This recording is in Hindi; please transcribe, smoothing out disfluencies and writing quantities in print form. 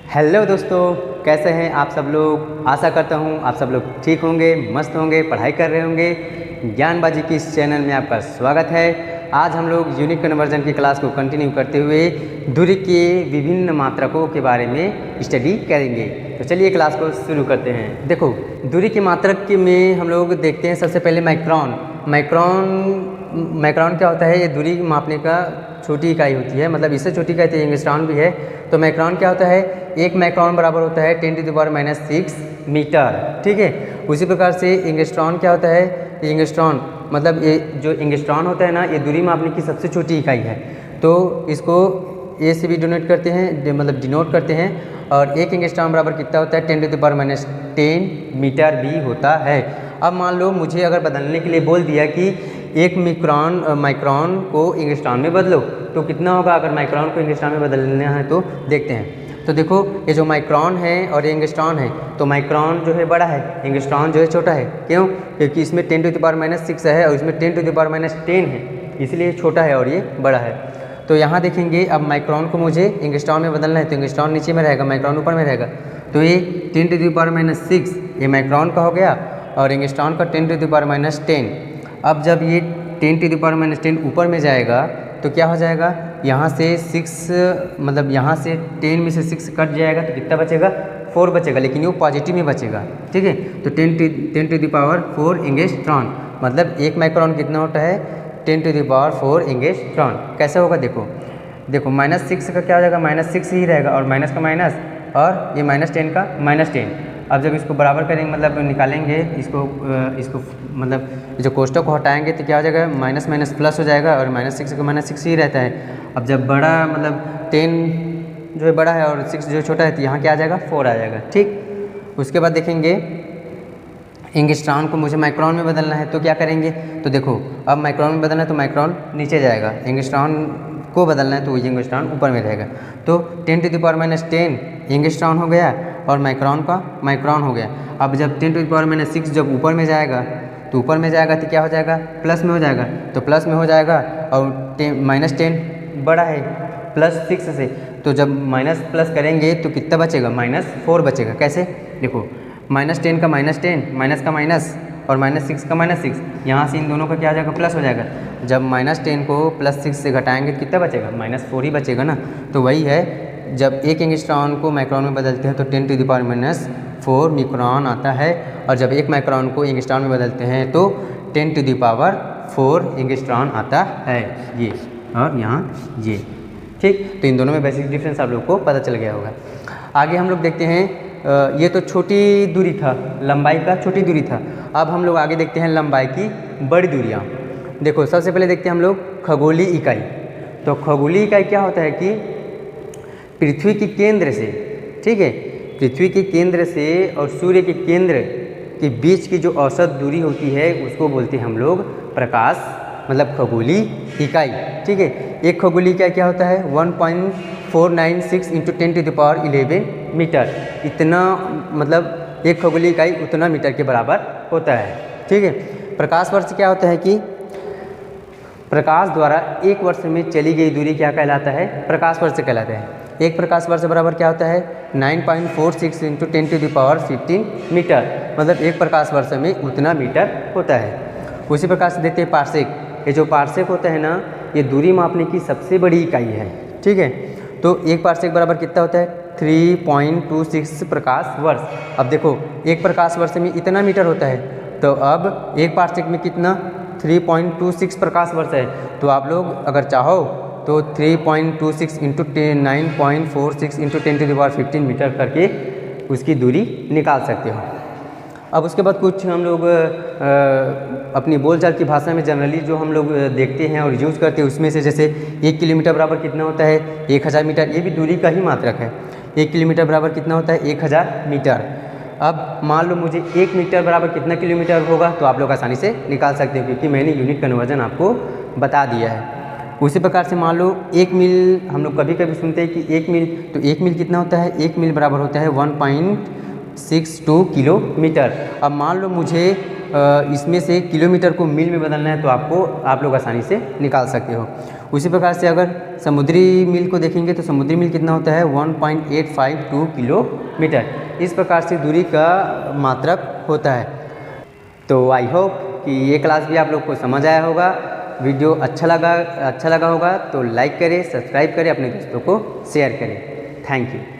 हेलो दोस्तों, कैसे हैं आप सब लोग। आशा करता हूं आप सब लोग ठीक होंगे, मस्त होंगे, पढ़ाई कर रहे होंगे। ज्ञानबाजी की इस चैनल में आपका स्वागत है। आज हम लोग यूनिट कन्वर्जन की क्लास को कंटिन्यू करते हुए दूरी के विभिन्न मात्रकों के बारे में स्टडी करेंगे। तो चलिए क्लास को शुरू करते हैं। देखो, दूरी के मात्रक में हम लोग देखते हैं सबसे पहले माइक्रोन। माइक्रोन क्या होता है? ये दूरी मापने का छोटी इकाई होती है, मतलब इससे छोटी इकाई तो एंगस्ट्रॉन भी है। तो माइक्रोन क्या होता है? एक माइक्रोन बराबर होता है 10⁻⁻6 मीटर। ठीक है। उसी प्रकार से एंगस्ट्रॉन क्या होता है? एंगस्ट्रॉन मतलब ये जो एंगस्ट्रॉन होता है ना, ये दूरी मापने की सबसे छोटी इकाई है। तो इसको ए से भी डोनेट करते हैं, मतलब डिनोट करते हैं। और एक एंगस्ट्रॉन बराबर कितना होता है? 10⁻10 मीटर भी होता है। अब मान लो मुझे अगर बदलने के लिए बोल दिया कि एक माइक्रोन को एंगस्ट्रॉन में बदलो, तो कितना होगा? अगर माइक्रोन को एंगस्ट्रॉन में बदलना है तो देखते हैं। तो देखो, ये जो माइक्रोन है और ये एंगस्ट्रॉन है, तो माइक्रोन जो है बड़ा है, एंगस्ट्रॉन जो है छोटा है। क्यों? क्योंकि इसमें 10⁻⁻6 है और इसमें 10⁻10 है, इसलिए छोटा है और ये बड़ा है। तो यहाँ देखेंगे, अब माइक्रोन को मुझे एंगस्ट्रॉन में बदलना है, तो एंगस्ट्रॉन नीचे में रहेगा, माइक्रोन ऊपर में रहेगा। तो ये 10⁻6 ये माइक्रोन का हो गया और एंगस्ट्रॉन का 10⁻10। अब जब ये 10⁻10 ऊपर में जाएगा तो क्या हो जाएगा? यहाँ से 6 मतलब यहाँ से 10 में से 6 कट जाएगा तो कितना बचेगा? 4 बचेगा, लेकिन वो पॉजिटिव में बचेगा। ठीक है। तो 10⁻4 एंगस्ट्रॉन, मतलब एक माइक्रोन कितना होता है? 10⁻4 एंगस्ट्रॉन। कैसे होगा? देखो -6 का क्या हो जाएगा? -6 ही रहेगा, और माइनस का माइनस, और ये -10 का -10। अब जब इसको बराबर करेंगे, मतलब निकालेंगे इसको मतलब जो कोष्टक को हटाएंगे तो क्या हो जाएगा? माइनस माइनस प्लस हो जाएगा, और -6 का -6 ही रहता है। अब जब बड़ा मतलब 10 जो है बड़ा है और 6 जो छोटा है, तो यहाँ क्या आ जाएगा? 4 आ जाएगा। ठीक। उसके बाद देखेंगे एंगस्ट्रॉन को मुझे माइक्रोन में बदलना है, तो क्या करेंगे? तो देखो, अब माइक्रोन में बदलना है तो माइक्रोन नीचे जाएगा, एंगस्ट्रॉन को बदलना है तो एंगस्ट्रॉन ऊपर में रहेगा। तो 10⁻10 एंगस्ट्रॉन हो गया और माइक्रोन का माइक्रोन हो गया। अब जब 10⁻6 जब ऊपर में जाएगा तो ऊपर में जाएगा तो क्या हो जाएगा? प्लस में हो जाएगा। तो प्लस में हो जाएगा, और -10 बड़ा है +6 से, तो जब माइनस प्लस करेंगे तो कितना बचेगा? -4 बचेगा। कैसे? देखो, -10 का -10, माइनस का माइनस, और -6 का -6, यहाँ से इन दोनों का क्या आ जाएगा? प्लस हो जाएगा। जब -10 को +6 से घटाएंगे तो कितना बचेगा? -4 ही बचेगा ना। तो वही है, जब एक एंगस्ट्रॉन को माइक्रोन में बदलते हैं तो 10⁻4 मिक्रोन आता है, और जब एक माइक्रोन को एंगस्ट्रॉन में बदलते हैं तो 10⁻4 एंगस्ट्रॉन आता है। ये और यहाँ ये। ठीक। तो इन दोनों में बेसिक डिफरेंस आप लोग को पता चल गया होगा। आगे हम लोग देखते हैं, ये तो छोटी दूरी था, लंबाई का छोटी दूरी था। अब हम लोग आगे देखते हैं लंबाई की बड़ी दूरियाँ। देखो, सबसे पहले देखते हैं हम लोग खगोलीय इकाई। तो खगोलीय इकाई क्या होता है कि पृथ्वी के केंद्र से, ठीक है, पृथ्वी के केंद्र से और सूर्य के केंद्र के बीच की जो औसत दूरी होती है उसको बोलते हैं हम लोग प्रकाश, मतलब खगोलीय इकाई। ठीक है। एक खगोलीय इकाई क्या होता है? 1.496 × 10⁻11 मीटर। इतना मतलब एक खगोलीय इकाई उतना मीटर के बराबर होता है। ठीक है। प्रकाश वर्ष क्या होता है कि प्रकाश द्वारा एक वर्ष में चली गई दूरी क्या कहलाता है? प्रकाश वर्ष कहलाता है। एक प्रकाश वर्ष बराबर क्या होता है? 9.46 × 10⁻15 मीटर, मतलब एक प्रकाश वर्ष में उतना मीटर होता है। उसी प्रकार से देखते हैं पार्सेक। ये जो पार्सेक होता है ना, ये दूरी मापने की सबसे बड़ी इकाई है। ठीक है। तो एक पार्सेक बराबर कितना होता है? 3.26 प्रकाश वर्ष। अब देखो, एक प्रकाश वर्ष में इतना मीटर होता है, तो अब एक पार्सेक में कितना? 3.26 प्रकाश वर्ष है। तो आप लोग अगर चाहो तो 3.26 × 9.46 × 10⁻15 मीटर करके उसकी दूरी निकाल सकते हो। अब उसके बाद कुछ हम लोग अपनी बोलचाल की भाषा में जनरली जो हम लोग देखते हैं और यूज़ करते हैं, उसमें से जैसे 1 किलोमीटर बराबर कितना होता है? 1000 मीटर। ये भी दूरी का ही मात्रक है। 1 किलोमीटर बराबर कितना होता है? 1000 मीटर। अब मान लो मुझे 1 मीटर बराबर कितना किलोमीटर होगा, तो आप लोग आसानी से निकाल सकते हो, क्योंकि मैंने यूनिट कन्वर्जन आपको बता दिया है। उसी प्रकार से मान लो 1 मील, हम लोग कभी कभी सुनते हैं कि 1 मील, तो 1 मील कितना होता है? 1 मील बराबर होता है 1.62 किलोमीटर। अब मान लो मुझे इसमें से किलोमीटर को मील में बदलना है, तो आप लोग आसानी से निकाल सकते हो। उसी प्रकार से अगर समुद्री मील को देखेंगे तो समुद्री मील कितना होता है 1.852 किलोमीटर। इस प्रकार से दूरी का मात्रक होता है। तो आई होप कि ये क्लास भी आप लोग को समझ आया होगा। वीडियो अच्छा लगा होगा तो लाइक करें, सब्सक्राइब करें, अपने दोस्तों को शेयर करें। Thank you.